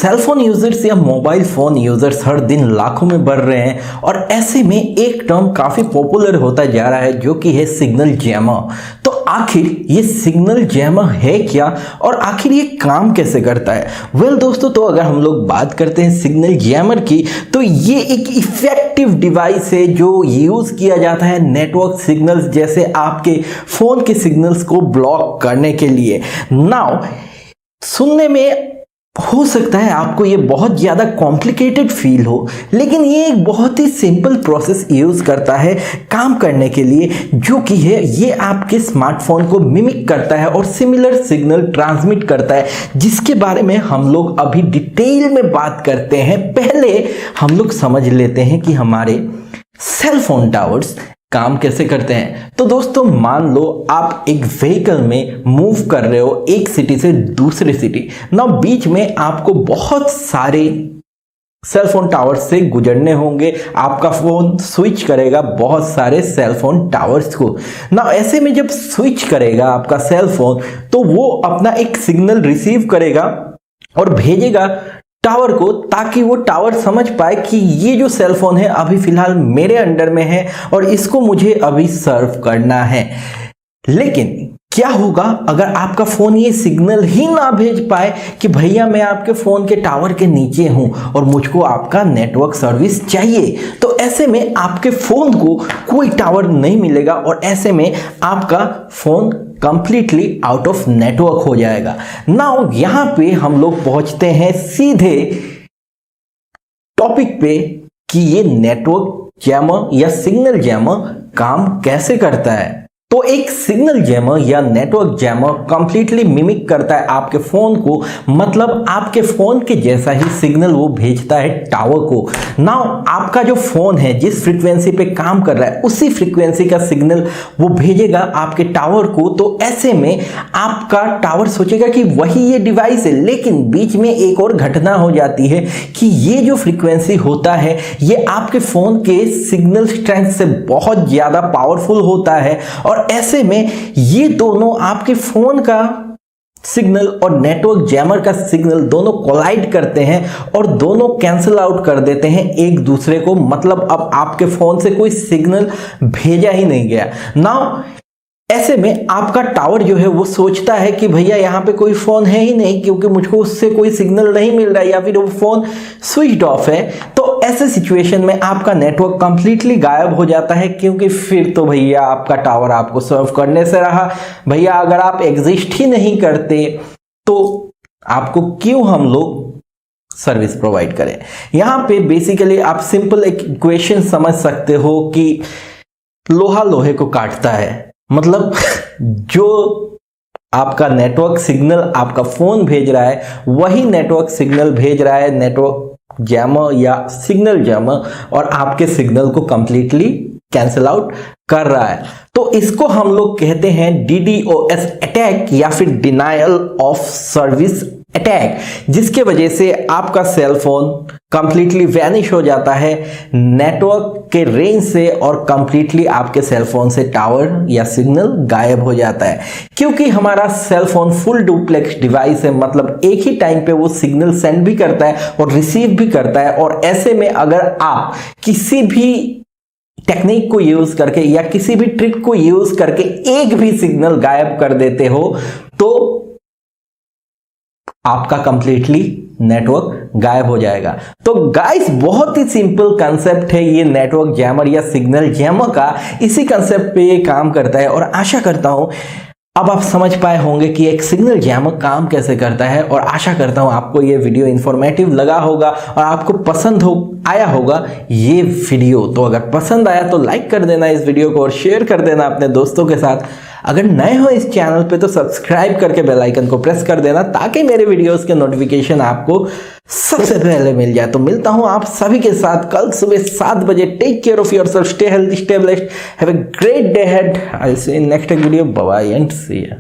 Cellphone users या mobile phone users हर दिन लाखों में बढ़ रहे हैं और ऐसे में एक टर्म काफी पॉपुलर होता जा रहा है जो कि है सिग्नल जैमर। तो आखिर ये सिग्नल जैमर है क्या और आखिर ये काम कैसे करता है? वेल दोस्तों, तो अगर हम लोग बात करते हैं सिग्नल जैमर की, तो ये एक इफेक्टिव डिवाइस है जो यूज किया जाता है नेटवर्क सिग्नल्स जैसे आपके फोन के सिग्नल्स को ब्लॉक करने के लिए। नाउ सुनने में हो सकता है आपको ये बहुत ज़्यादा कॉम्प्लिकेटेड फील हो, लेकिन ये एक बहुत ही सिंपल प्रोसेस यूज़ करता है काम करने के लिए, जो कि है ये आपके स्मार्टफोन को मिमिक करता है और सिमिलर सिग्नल ट्रांसमिट करता है, जिसके बारे में हम लोग अभी डिटेल में बात करते हैं। पहले हम लोग समझ लेते हैं कि हमारे सेल फोन टावर्स काम कैसे करते हैं। तो दोस्तों, मान लो आप एक व्हीकल में मूव कर रहे हो एक सिटी से दूसरी सिटी। ना बीच में आपको बहुत सारे सेल फोन टावर्स से गुजरने होंगे। आपका फोन स्विच करेगा बहुत सारे सेल फोन टावर्स को। ना ऐसे में जब स्विच करेगा आपका सेल फोन, तो वो अपना एक सिग्नल रिसीव करेगा और भेजेगा टावर को, ताकि वो टावर समझ पाए कि ये जो सेल फोन है अभी फिलहाल मेरे अंडर में है और इसको मुझे अभी सर्व करना है। लेकिन क्या होगा अगर आपका फोन ये सिग्नल ही ना भेज पाए कि भैया मैं आपके फोन के टावर के नीचे हूं और मुझको आपका नेटवर्क सर्विस चाहिए? तो ऐसे में आपके फोन को कोई टावर नहीं मिलेगा और ऐसे में आपका phone completely out of network हो जाएगा। नाउ यहां पे हम लोग पहुंचते हैं सीधे टॉपिक पे कि ये नेटवर्क जैमर या सिग्नल जैमर काम कैसे करता है। तो एक सिग्नल जैमर या नेटवर्क जैमर कंप्लीटली मिमिक करता है आपके फोन को, मतलब आपके फोन के जैसा ही सिग्नल वो भेजता है टावर को। नाउ आपका जो फोन है जिस फ्रीक्वेंसी पे काम कर रहा है उसी फ्रीक्वेंसी का सिग्नल वो भेजेगा आपके टावर को। तो ऐसे में आपका टावर सोचेगा कि वही ये डिवाइस है, लेकिन बीच में एक और घटना हो जाती है कि ये जो फ्रीक्वेंसी होता है ये आपके फोन के सिग्नल स्ट्रेंथ से बहुत ज्यादा पावरफुल होता है और ऐसे में ये दोनों आपके फोन का सिग्नल और नेटवर्क जैमर का सिग्नल दोनों कोलाइड करते हैं और दोनों कैंसिल आउट कर देते हैं एक दूसरे को। मतलब अब आपके फोन से कोई सिग्नल भेजा ही नहीं गया। नाउ ऐसे में आपका टावर जो है वो सोचता है कि भैया यहाँ पे कोई फोन है ही नहीं, क्योंकि मुझको उससे कोई सिग्नल नहीं मिल रहा है या फिर वो फोन स्विच्ड ऑफ है। तो ऐसे सिचुएशन में आपका नेटवर्क कंप्लीटली गायब हो जाता है, क्योंकि फिर तो भैया आपका टावर आपको सर्व करने से रहा। भैया अगर आप एग्जिस्ट ही नहीं करते तो आपको क्यों हम लोग सर्विस प्रोवाइड करें। यहाँ पे बेसिकली आप सिंपल एक इक्वेशन समझ सकते हो कि लोहा लोहे को काटता है। मतलब जो आपका नेटवर्क सिग्नल आपका फोन भेज रहा है वही नेटवर्क सिग्नल भेज रहा है नेटवर्क जैमर या सिग्नल जैमर, और आपके सिग्नल को कंप्लीटली कैंसिल आउट कर रहा है। तो इसको हम लोग कहते हैं DDoS अटैक या फिर डिनायल ऑफ सर्विस अटैक, जिसके वजह से आपका सेल फोन कंप्लीटली वैनिश हो जाता है नेटवर्क के रेंज से और कंप्लीटली आपके सेल फोन से टावर या सिग्नल गायब हो जाता है। क्योंकि हमारा cell phone full duplex device है, मतलब एक ही टाइम पे वो सिग्नल सेंड भी करता है और रिसीव भी करता है। और ऐसे में अगर आप किसी भी टेक्निक को यूज करके या किसी भी ट्रिक को यूज करके एक भी सिग्नल गायब कर देते हो तो आपका कंप्लीटली नेटवर्क गायब हो जाएगा। तो गाइस, बहुत ही सिंपल कंसेप्ट है ये नेटवर्क जैमर या सिग्नल जैमर का। इसी कंसेप्ट पे ये काम करता है और आशा करता हूं अब आप समझ पाए होंगे कि एक सिग्नल जैमर काम कैसे करता है। और आशा करता हूं आपको ये वीडियो इंफॉर्मेटिव लगा होगा और आपको पसंद आया होगा ये वीडियो। तो अगर पसंद आया तो लाइक कर देना इस वीडियो को और शेयर कर देना अपने दोस्तों के साथ। अगर नए हो इस चैनल पे तो सब्सक्राइब करके बेल आइकन को प्रेस कर देना, ताकि मेरे वीडियोस के नोटिफिकेशन आपको सबसे पहले मिल जाए। तो मिलता हूं आप सभी के साथ कल सुबह 7 बजे। Take care of yourself, stay healthy, stay blessed, have a great day ahead. I will see you in next video. Bye bye and see you.